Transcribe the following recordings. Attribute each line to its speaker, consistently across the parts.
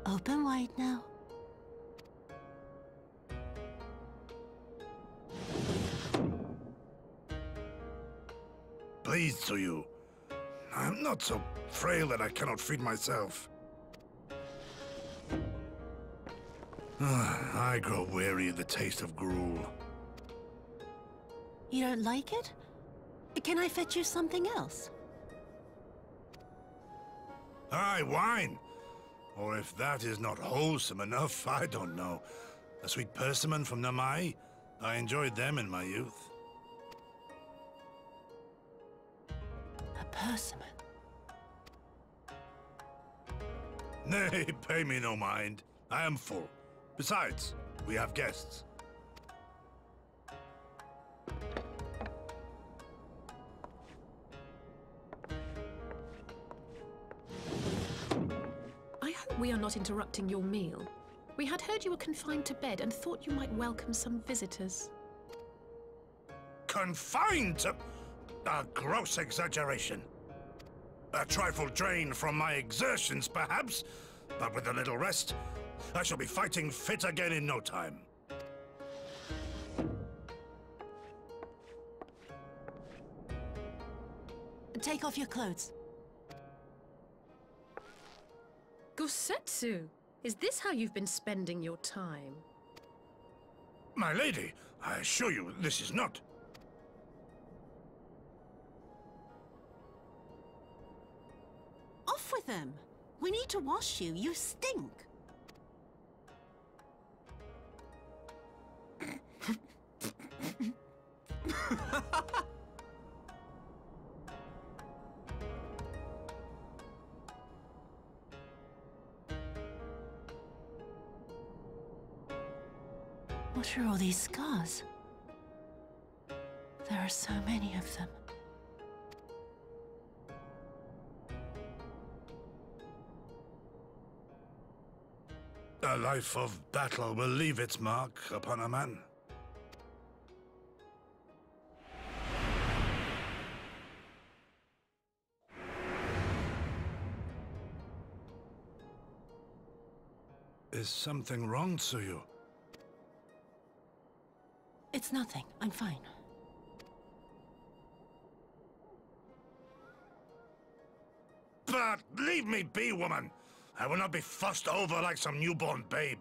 Speaker 1: Open wide now.
Speaker 2: Pleased to you. I'm not so frail that I cannot feed myself. I grow weary of the taste of gruel.
Speaker 1: You don't like it? Can I fetch you something else?
Speaker 2: Aye, wine! Or if that is not wholesome enough, I don't know. A sweet persimmon from Namai? I enjoyed them in my youth.
Speaker 1: A persimmon?
Speaker 2: Nay, pay me no mind. I am full. Besides, we have guests.
Speaker 3: We are not interrupting your meal. We had heard you were confined to bed and thought you might welcome some visitors.
Speaker 2: Confined to... a gross exaggeration. A trifle drained from my exertions, perhaps, but with a little rest, I shall be fighting fit again in no time.
Speaker 1: Take off your clothes.
Speaker 3: Gosetsu, is this how you've been spending your time?
Speaker 2: My lady, I assure you this is not.
Speaker 1: Off with them. We need to wash you. You stink. What are all these scars? There are so many of them.
Speaker 2: A life of battle will leave its mark upon a man. Is something wrong, Tsuyu?
Speaker 1: It's nothing. I'm fine.
Speaker 2: But leave me be, woman! I will not be fussed over like some newborn babe.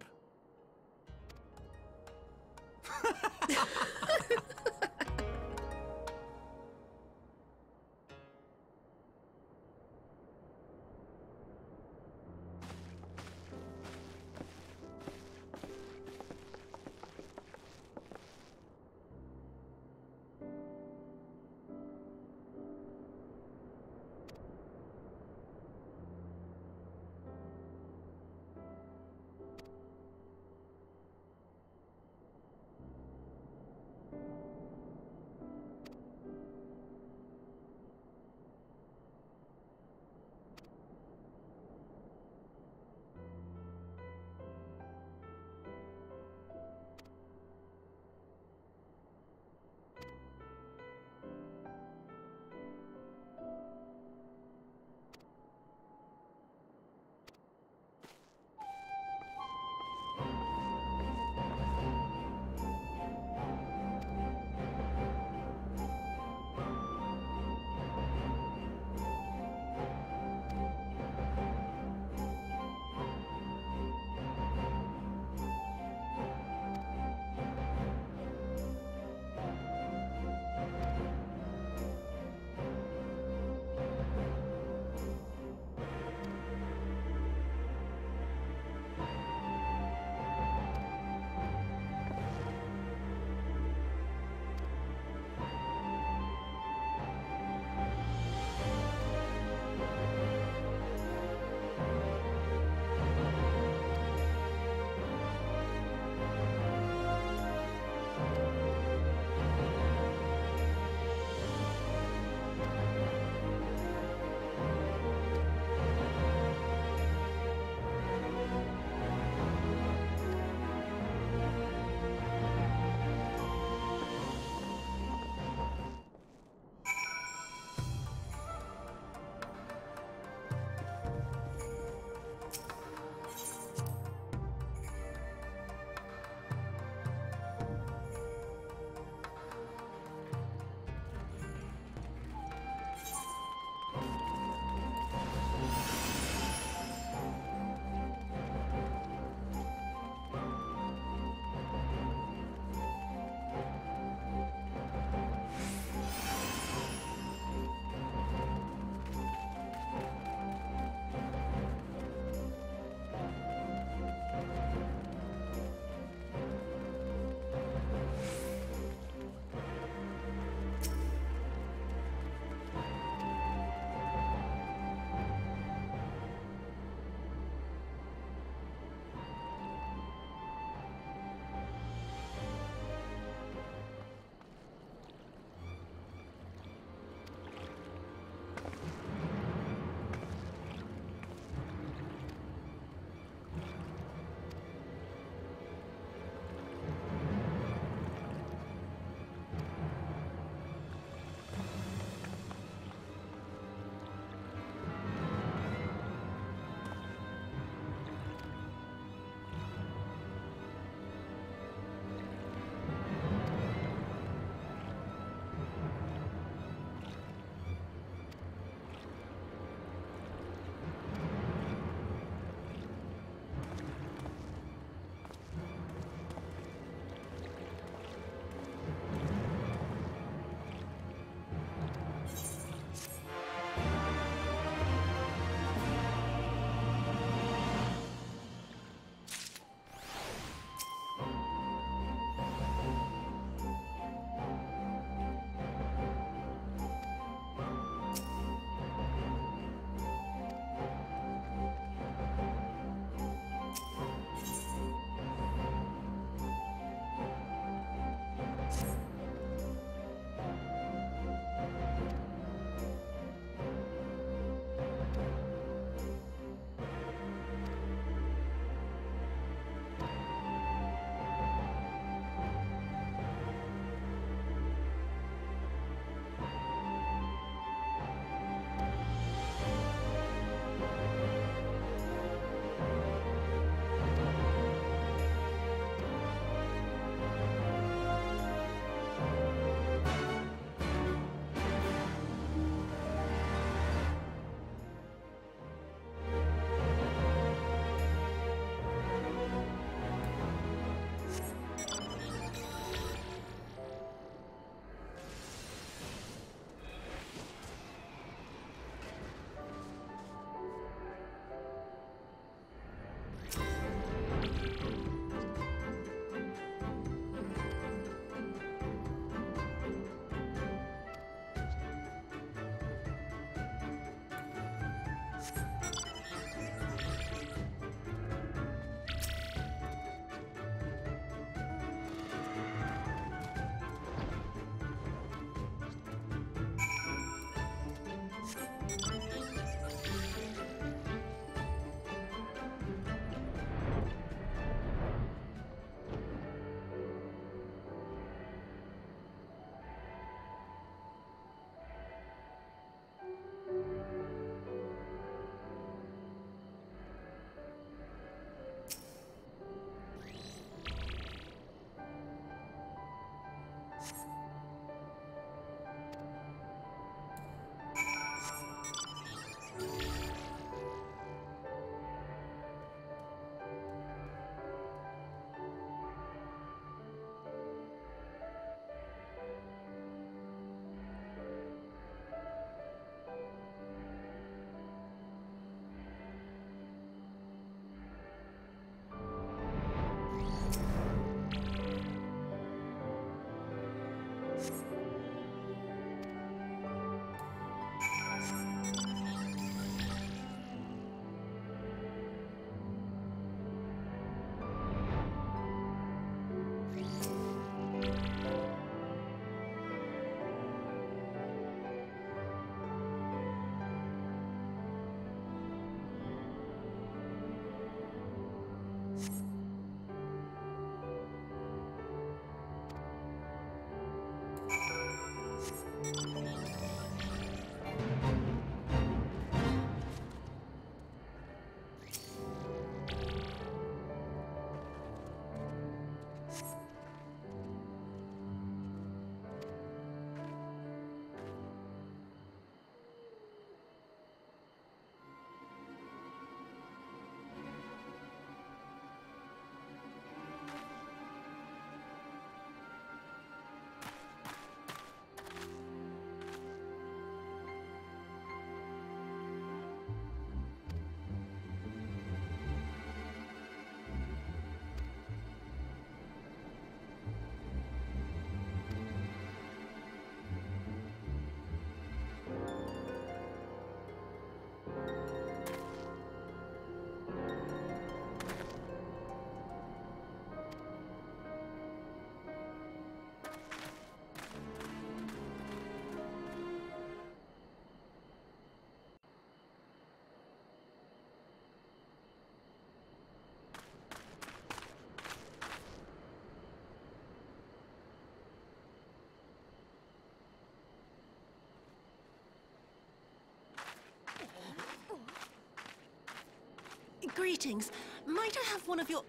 Speaker 1: Greetings. Might I have one of your...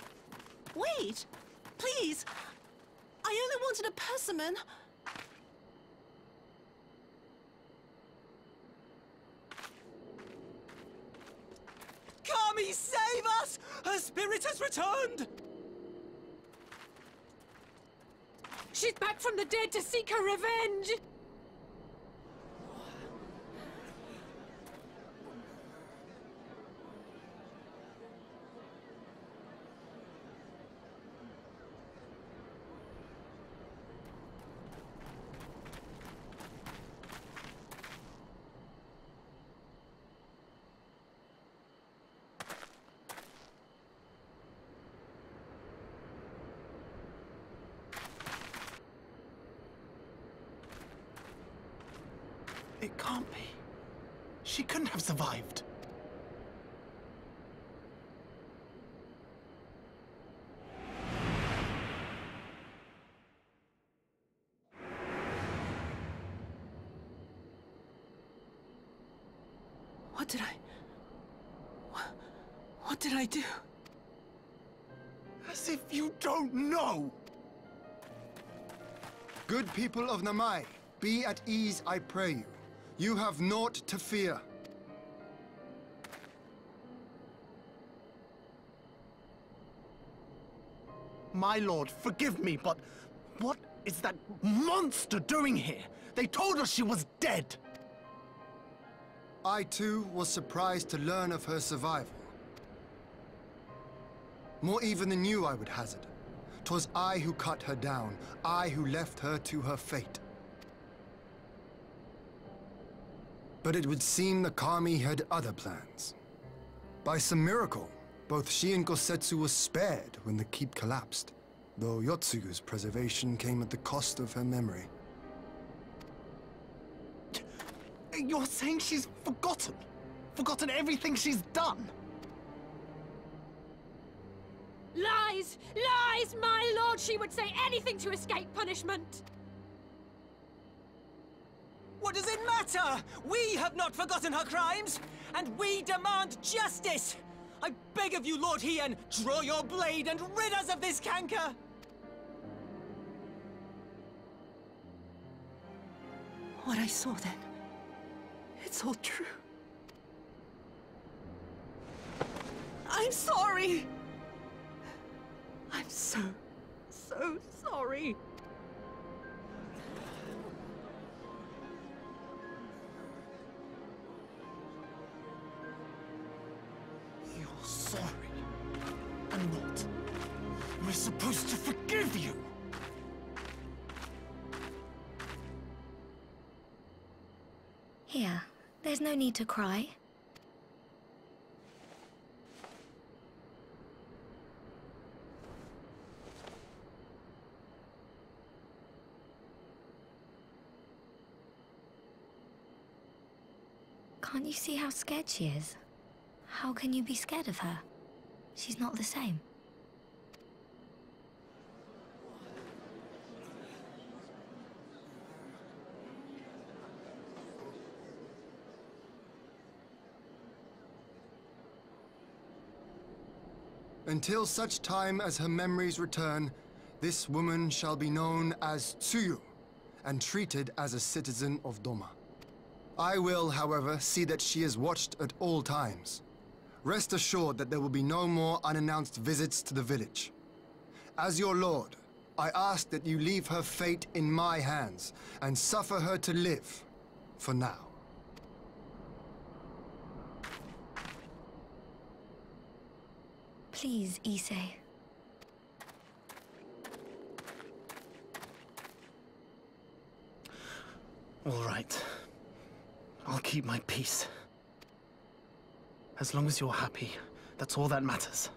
Speaker 1: Wait! Please! I only wanted a persimmon.
Speaker 4: Kami, save us! Her spirit has returned!
Speaker 3: She's back from the dead to seek her revenge!
Speaker 4: It can't be. She couldn't have survived.
Speaker 1: What did I do?
Speaker 4: As if you don't know!
Speaker 5: Good people of Namai, be at ease, I pray you. You have naught to fear.
Speaker 4: My lord, forgive me, but what is that monster doing here? They told us she was dead!
Speaker 5: I too was surprised to learn of her survival. More even than you, I would hazard. 'Twas I who cut her down, I who left her to her fate. But it would seem the Kami had other plans. By some miracle, both she and Gosetsu were spared when the keep collapsed, though Yotsugu's preservation came at the cost of her memory.
Speaker 4: You're saying she's forgotten? Forgotten everything she's done?
Speaker 3: Lies! Lies! My lord, she would say anything to escape punishment!
Speaker 4: What does it matter? We have not forgotten her crimes, and we demand justice! I beg of you, Lord Hien, draw your blade and rid us of this canker!
Speaker 1: What I saw then, it's all true. I'm sorry! I'm so sorry.
Speaker 4: You're sorry? And what? We're supposed to forgive you!
Speaker 6: Here, there's no need to cry. Can't you see how scared she is? How can you be scared of her? She's not the same.
Speaker 5: Until such time as her memories return, this woman shall be known as Tsuyu, and treated as a citizen of Doma. I will, however, see that she is watched at all times. Rest assured that there will be no more unannounced visits to the village. As your lord, I ask that you leave her fate in my hands, and suffer her to live, for now.
Speaker 6: Please, Issei.
Speaker 4: All right. I'll keep my peace. As long as you're happy, that's all that matters.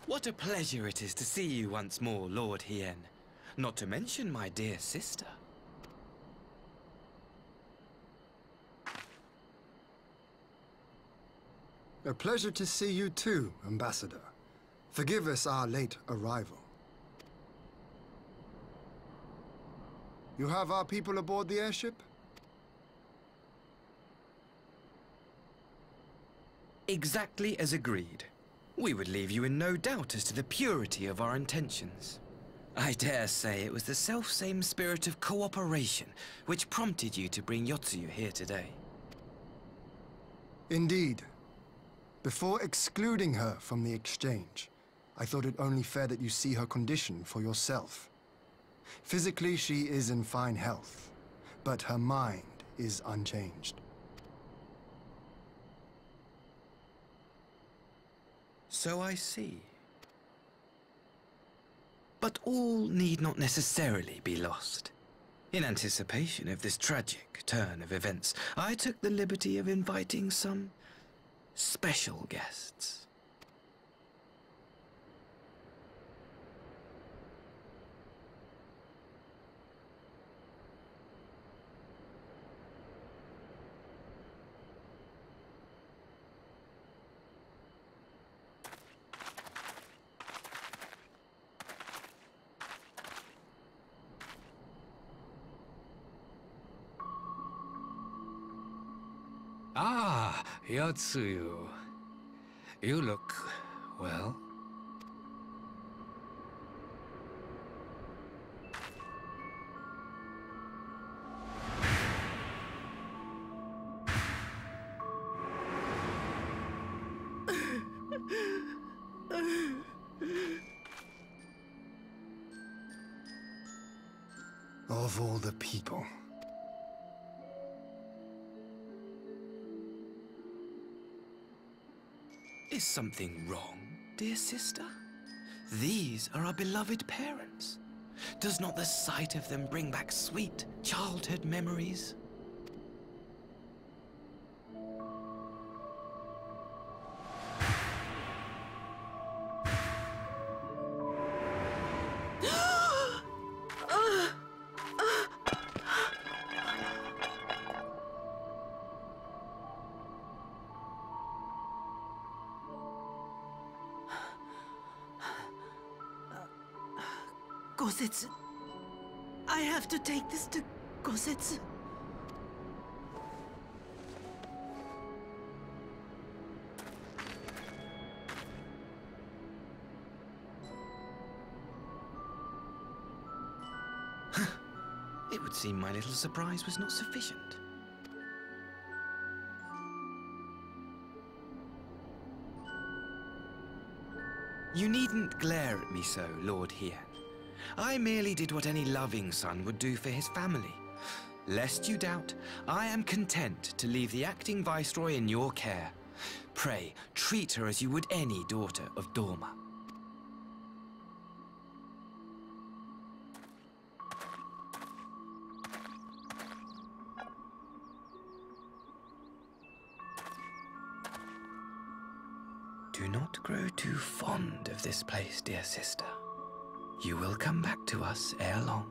Speaker 7: What a pleasure it is to see you once more, Lord Hien. Not to mention my dear sister.
Speaker 5: A pleasure to see you too, Ambassador. Forgive us our late arrival. You have our people aboard the airship?
Speaker 7: Exactly as agreed. We would leave you in no doubt as to the purity of our intentions. I dare say it was the selfsame spirit of cooperation which prompted you to bring Yotsuyu here today.
Speaker 5: Indeed. Before excluding her from the exchange, I thought it only fair that you see her condition for yourself. Physically, she is in fine health, but her mind is unchanged.
Speaker 7: So I see. But all need not necessarily be lost. In anticipation of this tragic turn of events, I took the liberty of inviting some special guests.
Speaker 8: Ah, Yotsuyu. You look well.
Speaker 5: Of all the people.
Speaker 7: Is something wrong, dear sister? These are our beloved parents. Does not the sight of them bring back sweet childhood memories?
Speaker 1: Gosetsu. I have to take this to Gosetsu.
Speaker 7: It would seem my little surprise was not sufficient. You needn't glare at me so, Lord Hien. I merely did what any loving son would do for his family. Lest you doubt, I am content to leave the acting viceroy in your care. Pray, treat her as you would any daughter of Dorma. Do not grow too fond of this place, dear sister. You will come back to us ere long.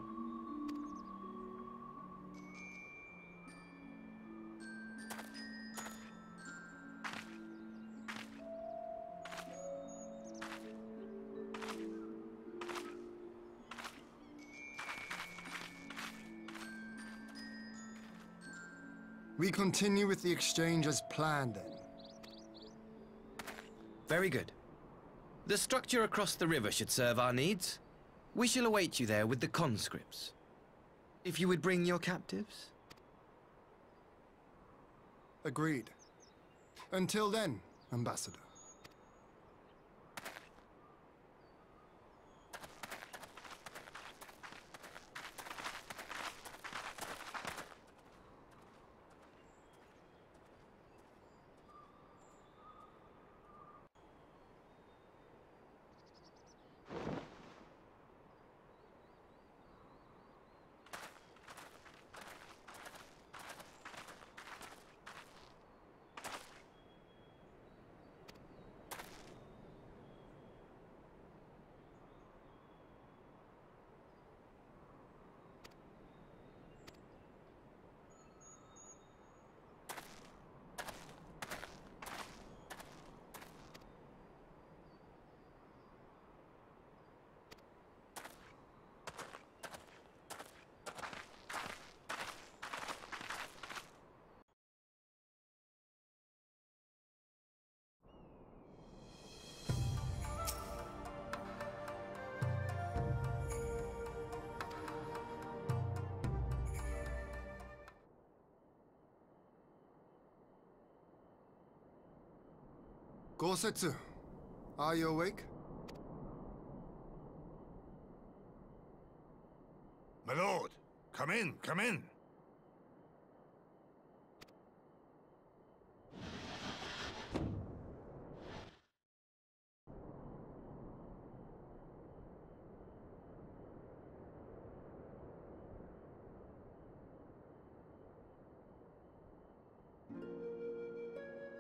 Speaker 5: We continue with the exchange as planned, then.
Speaker 7: Very good. The structure across the river should serve our needs. We shall await you there with the conscripts. If you would bring your captives.
Speaker 5: Agreed. Until then, Ambassador. Gosetsu, are you awake?
Speaker 2: My lord, come in, come in.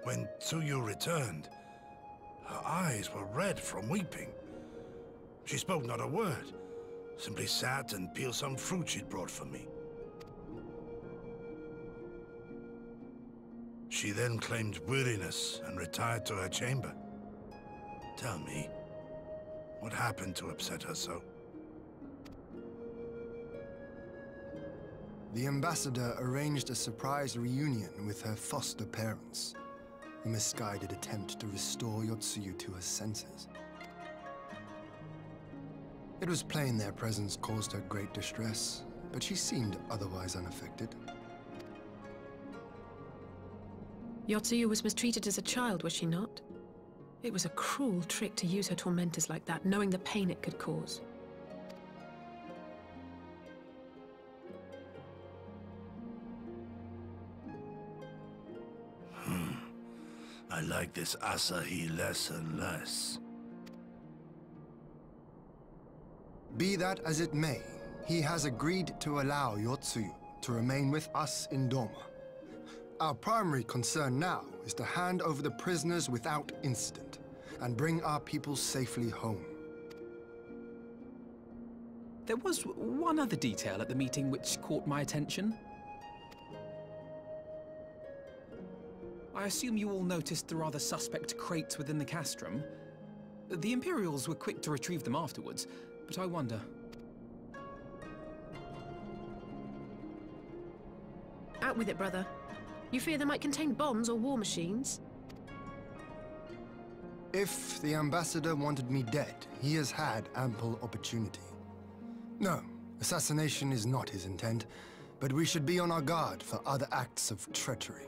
Speaker 2: When Tsuyu returned, her eyes were red from weeping. She spoke not a word, simply sat and peeled some fruit she'd brought for me. She then claimed weariness and retired to her chamber. Tell me, what happened to upset her so?
Speaker 5: The ambassador arranged a surprise reunion with her foster parents. A misguided attempt to restore Yotsuyu to her senses. It was plain their presence caused her great distress, but she seemed otherwise unaffected.
Speaker 3: Yotsuyu was mistreated as a child, was she not? It was a cruel trick to use her tormentors like that, knowing the pain it could cause.
Speaker 2: I like this Asahi less and less.
Speaker 5: Be that as it may, he has agreed to allow Yotsuyu to remain with us in Doma. Our primary concern now is to hand over the prisoners without incident and bring our people safely home.
Speaker 9: There was one other detail at the meeting which caught my attention. I assume you all noticed the rather suspect crates within the castrum. The Imperials were quick to retrieve them afterwards, but I wonder...
Speaker 3: Out with it, brother. You fear they might contain bombs or war machines?
Speaker 5: If the ambassador wanted me dead, he has had ample opportunity. No, assassination is not his intent, but we should be on our guard for other acts of treachery.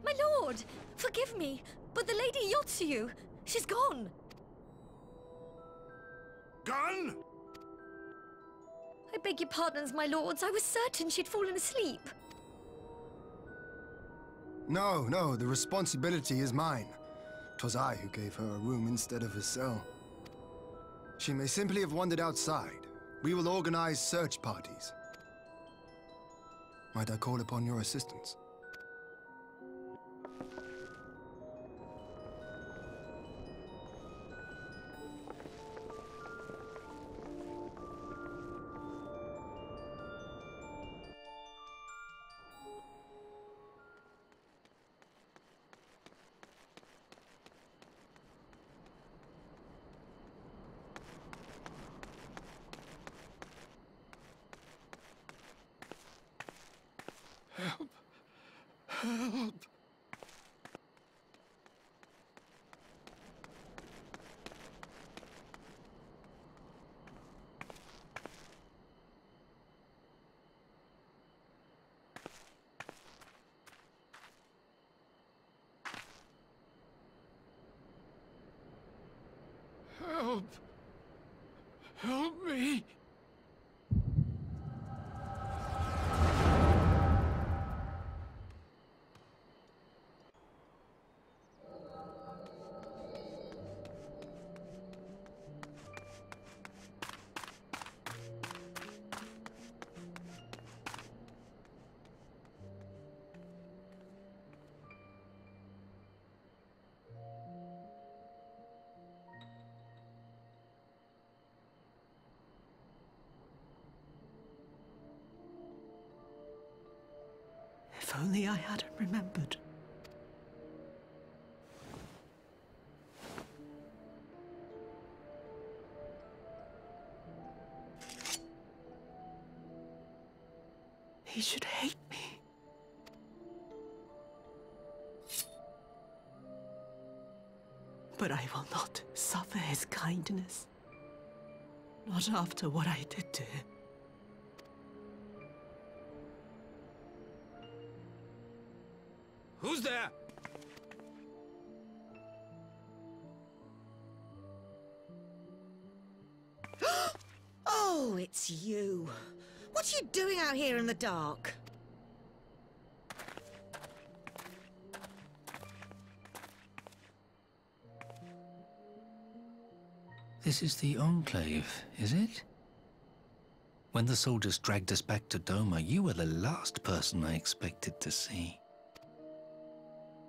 Speaker 6: My lord! Forgive me, but the Lady Yotsuyu, she's gone!
Speaker 2: Gone?
Speaker 6: I beg your pardons, my lords. I was certain she'd fallen asleep.
Speaker 5: No, the responsibility is mine. 'Twas I who gave her a room instead of a cell. She may simply have wandered outside. We will organize search parties. Might I call upon your assistance?
Speaker 2: Help! Help! Help! Help me!
Speaker 1: If only I hadn't remembered. He should hate me. But I will not suffer his kindness. Not after what I did to him.
Speaker 8: Who's there?
Speaker 10: Oh, it's you. What are you doing out here in the dark?
Speaker 8: This is the Enclave, is it? When the soldiers dragged us back to Doma, you were the last person I expected to see.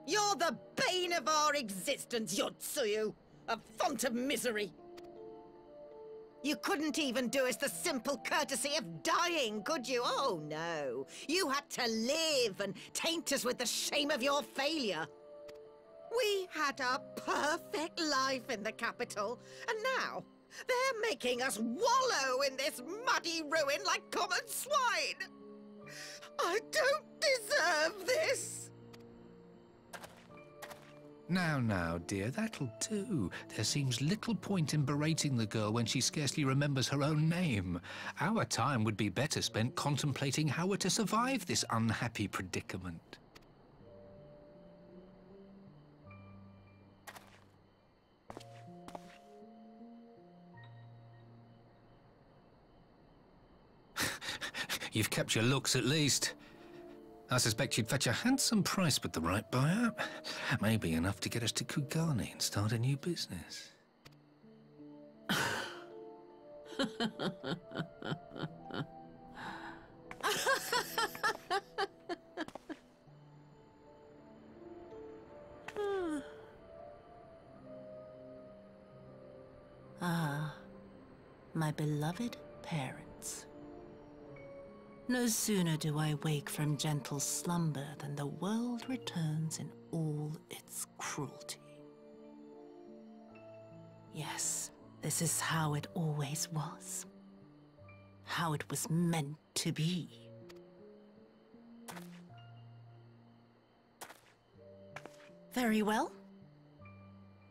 Speaker 10: You're the bane of our existence, Yotsuyu! A font of misery! You couldn't even do us the simple courtesy of dying, could you? Oh, no. You had to live and taint us with the shame of your failure. We had a perfect life in the capital, and now they're making us wallow in this muddy ruin like common swine! I don't deserve this!
Speaker 8: Now, dear, that'll do. There seems little point in berating the girl when she scarcely remembers her own name. Our time would be better spent contemplating how we're to survive this unhappy predicament. You've kept your looks, at least. I suspect you'd fetch a handsome price with the right buyer. Maybe enough to get us to Kugane and start a new business.
Speaker 1: Ah, my beloved parents. No sooner do I wake from gentle slumber than the world returns in all its cruelty. Yes, this is how it always was. How it was meant to be. Very well.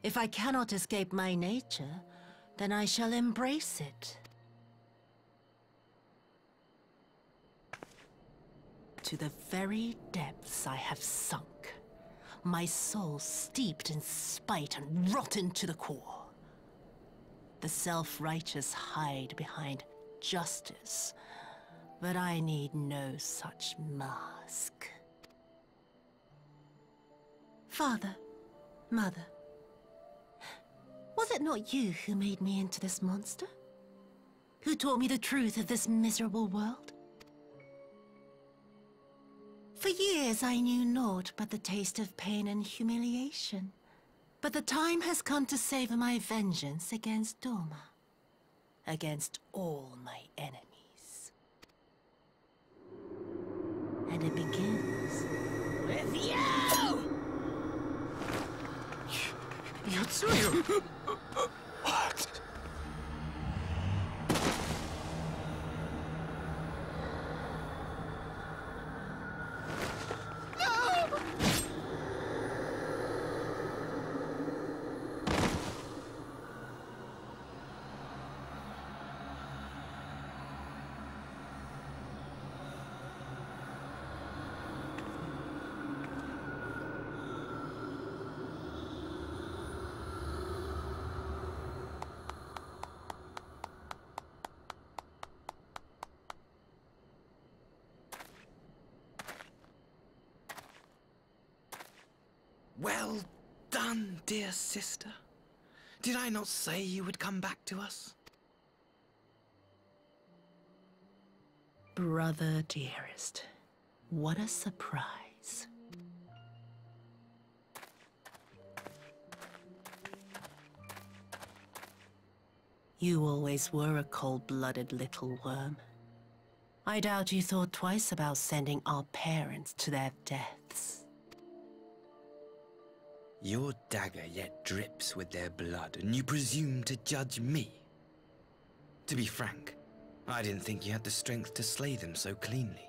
Speaker 1: If I cannot escape my nature, then I shall embrace it. To the very depths I have sunk, my soul steeped in spite and rotten to the core. The self-righteous hide behind justice, but I need no such mask. Father, Mother, was it not you who made me into this monster? Who taught me the truth of this miserable world? For years I knew naught but the taste of pain and humiliation. But the time has come to savor my vengeance against Doma. Against all my enemies. And it begins with you!
Speaker 8: Yotsuyu! What?
Speaker 7: Well done, dear sister. Did I not say you would come back to us?
Speaker 1: Brother dearest, what a surprise. You always were a cold-blooded little worm. I doubt you thought twice about sending our parents to their deaths.
Speaker 7: Your dagger yet drips with their blood, and you presume to judge me? To be frank, I didn't think you had the strength to slay them so cleanly.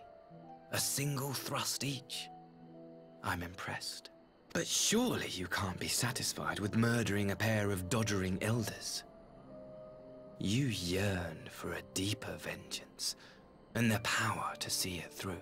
Speaker 7: A single thrust each. I'm impressed. But surely you can't be satisfied with murdering a pair of doddering elders. You yearn for a deeper vengeance, and the power to see it through.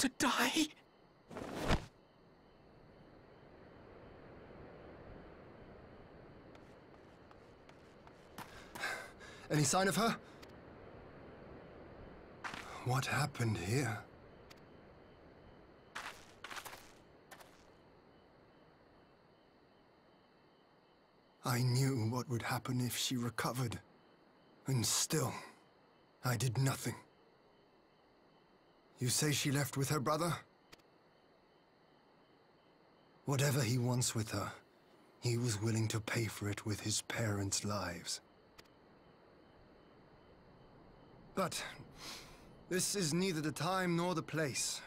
Speaker 9: to die?
Speaker 5: Any sign of her? What happened here? I knew what would happen if she recovered. And still, I did nothing. You say she left with her brother? Whatever he wants with her, he was willing to pay for it with his parents' lives. But this is neither the time nor the place.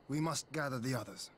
Speaker 5: We must gather the others.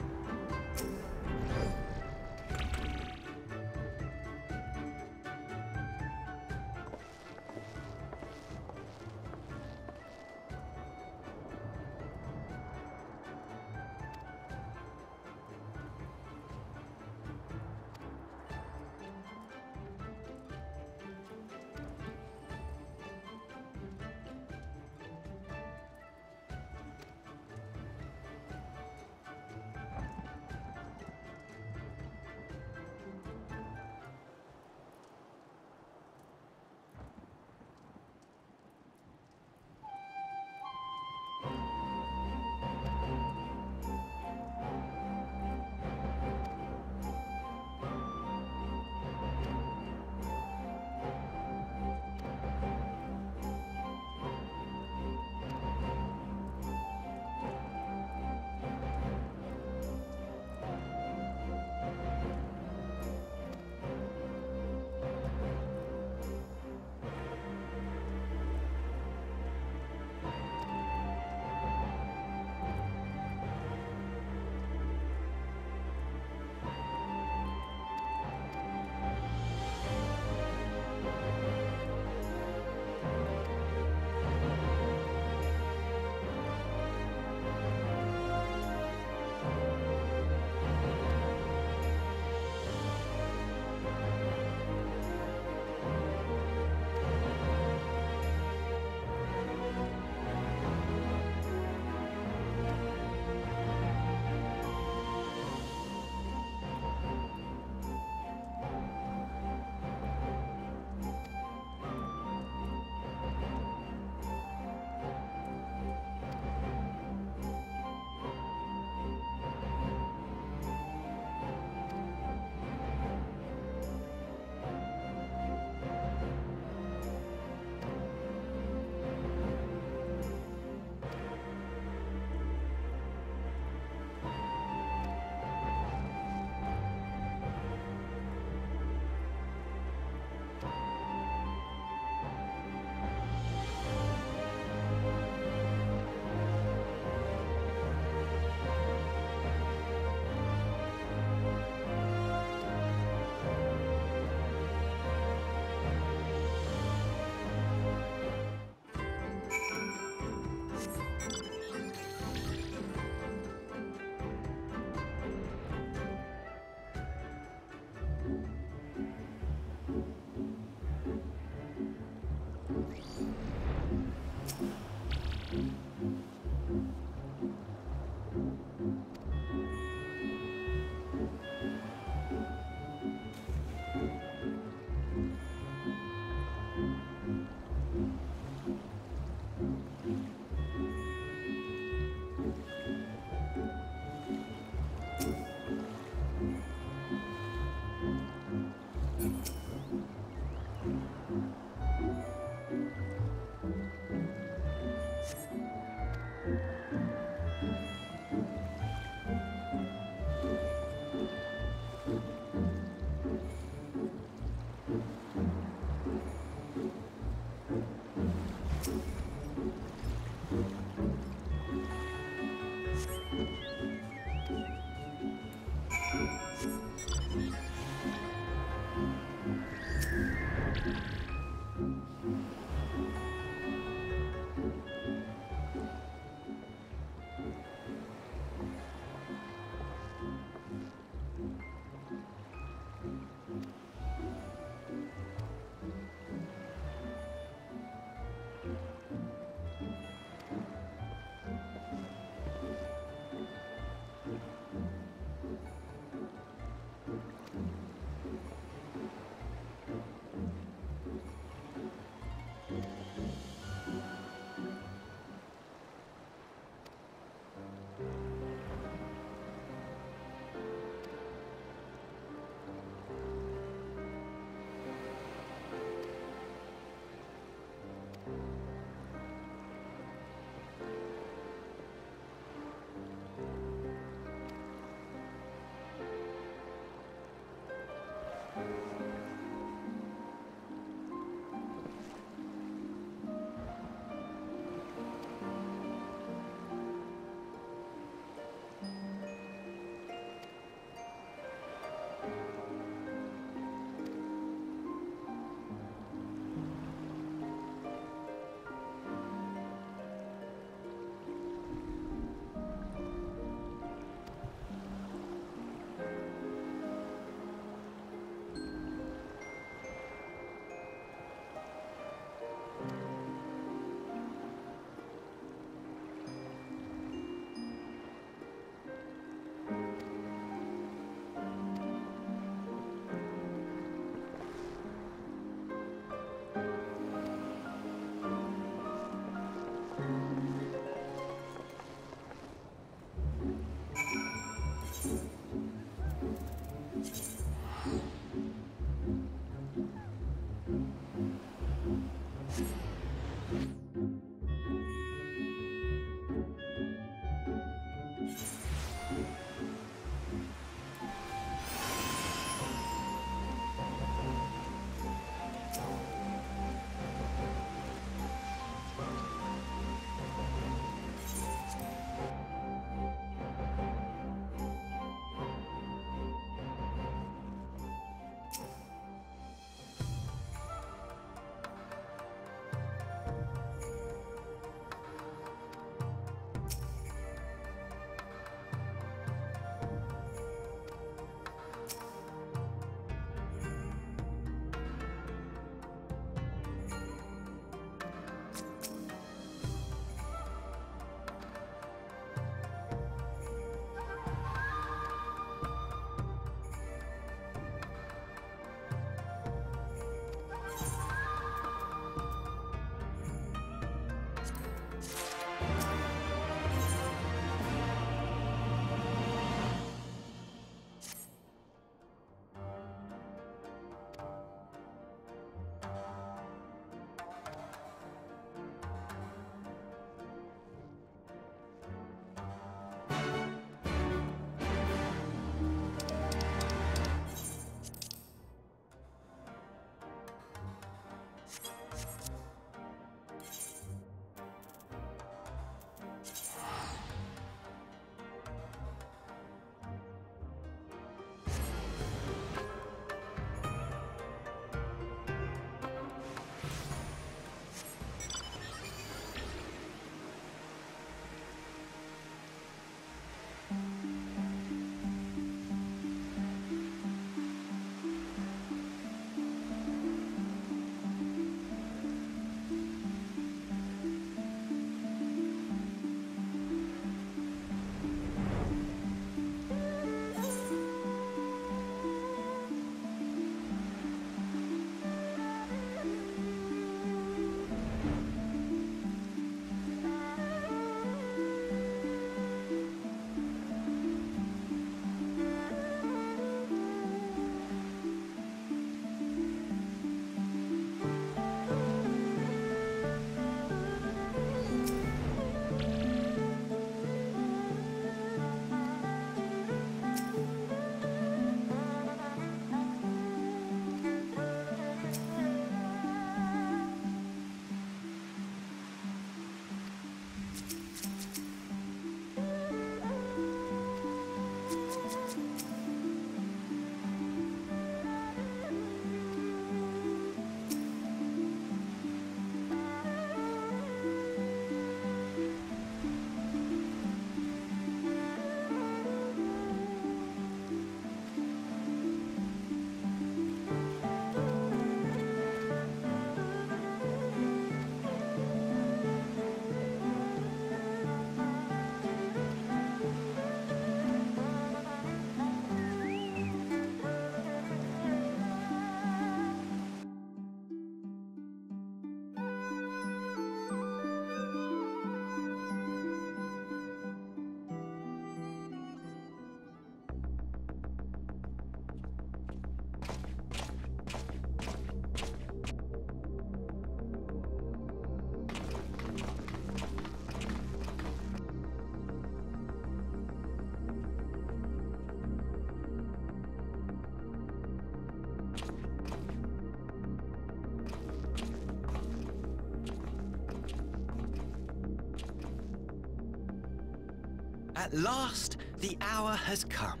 Speaker 7: At last, the hour has come.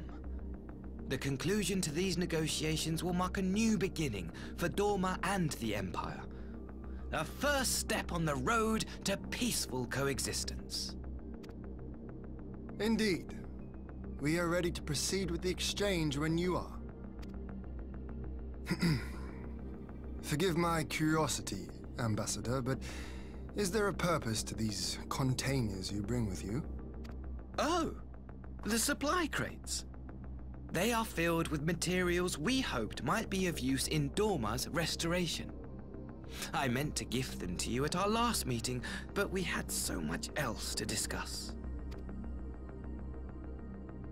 Speaker 7: The conclusion to these negotiations will mark a new beginning for Dorma and the Empire. A first step on the road to peaceful coexistence.
Speaker 5: Indeed. We are ready to proceed with the exchange when you are. Forgive my curiosity, Ambassador, but is there a purpose to these containers you bring with you?
Speaker 7: Oh, the supply crates. They are filled with materials we hoped might be of use in Dorma's restoration. I meant to gift them to you at our last meeting, but we had so much else to discuss.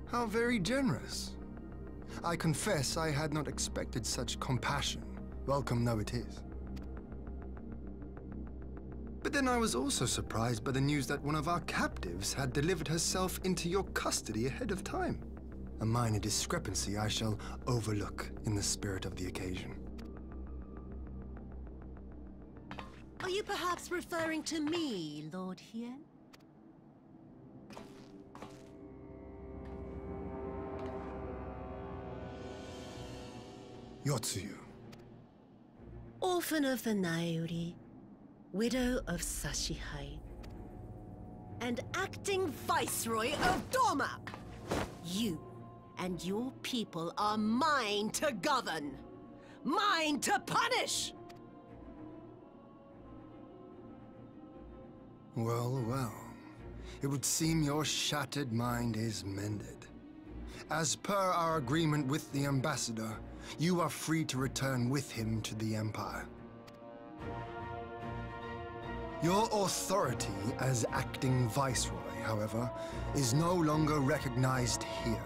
Speaker 5: How very generous. I confess I had not expected such compassion, welcome though it is. But then I was also surprised by the news that one of our captives had delivered herself into your custody ahead of time. A minor discrepancy I shall overlook in the spirit of the occasion.
Speaker 1: Are you perhaps referring to me, Lord Hien?
Speaker 5: Yotsuyu.
Speaker 1: Orphan of the Naori, widow of Sashihai, and acting Viceroy of Dorma! You and your people are mine to govern, mine to punish!
Speaker 5: Well, well. It would seem your shattered mind is mended. As per our agreement with the Ambassador, you are free to return with him to the Empire. Your authority as acting Viceroy, however, is no longer recognized here.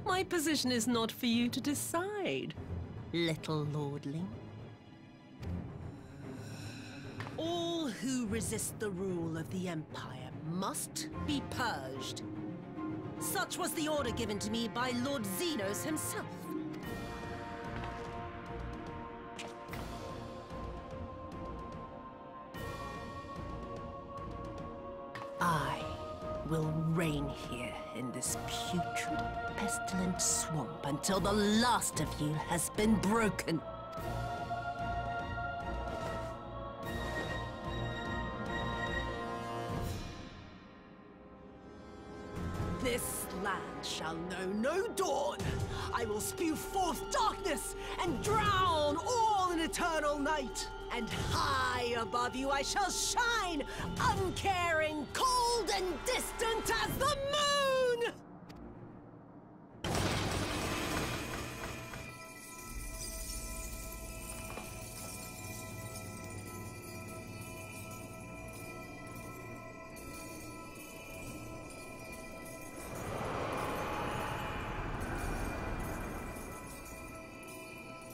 Speaker 1: My position is not for you to decide, little lordling. All who resist the rule of the Empire must be purged. Such was the order given to me by Lord Xenos himself. I will reign here in this putrid, pestilent swamp until the last of you has been broken. This land shall know no dawn. I will spew forth darkness and drown all in eternal night. And high above you I shall shine, uncaring, cold and distant as the moon!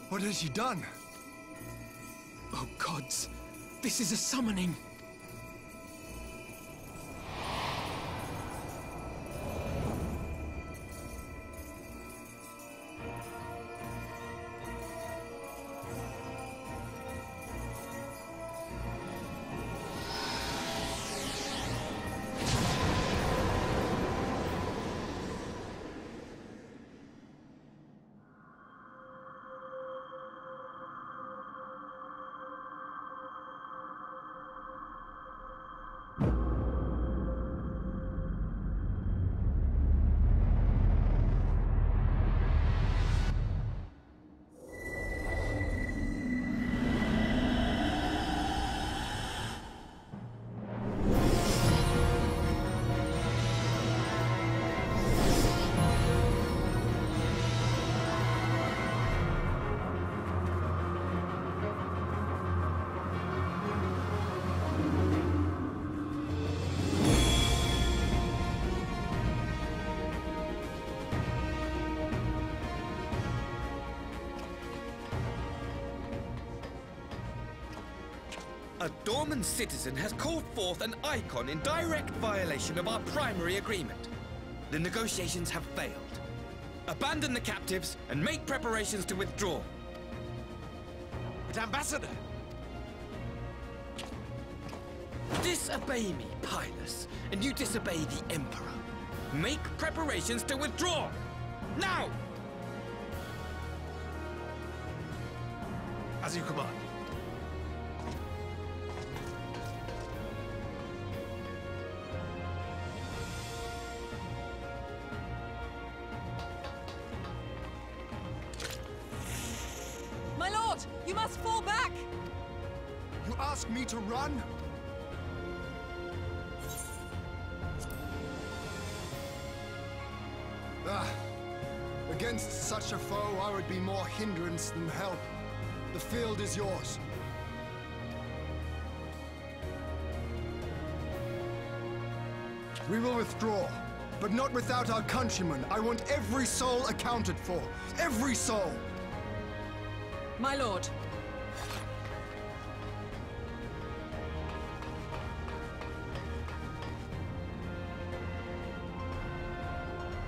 Speaker 5: What has she done?
Speaker 9: Oh gods, this is a summoning!
Speaker 7: A Dorman citizen has called forth an icon in direct violation of our primary agreement. The negotiations have failed. Abandon the captives and make preparations to withdraw.
Speaker 11: right, Ambassador?
Speaker 7: Disobey me, Pilus, and you disobey the Emperor. Make preparations to withdraw! Now!
Speaker 11: As you command.
Speaker 4: My lord, you must fall back!
Speaker 5: You ask me to run? Against such a foe, I would be more hindrance than help. The field is yours. We will withdraw, but not without our countrymen. I want every soul accounted for. Every soul!
Speaker 3: My lord.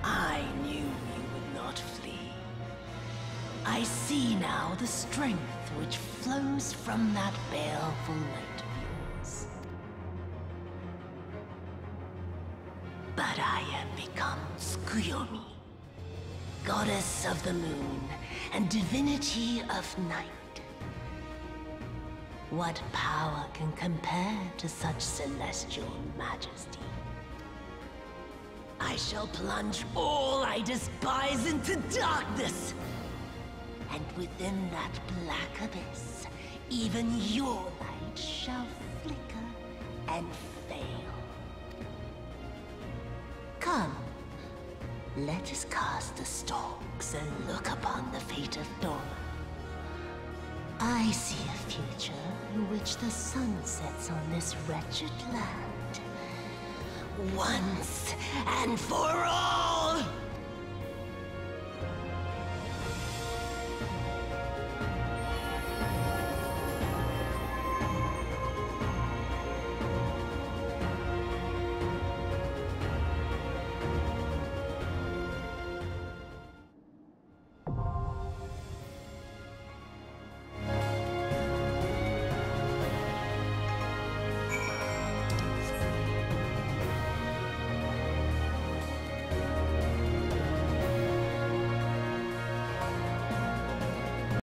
Speaker 1: I knew you would not flee. I see now the strength which flows from that baleful note of yours. But I have become Tsukuyomi, goddess of the moon and divinity of night. What power can compare to such celestial majesty? I shall plunge all I despise into darkness. And within that black abyss, even your light shall flicker and fail. Come, let us cast the stalks and look upon the fate of Doma. I see a future in which the sun sets on this wretched land. Once and for all!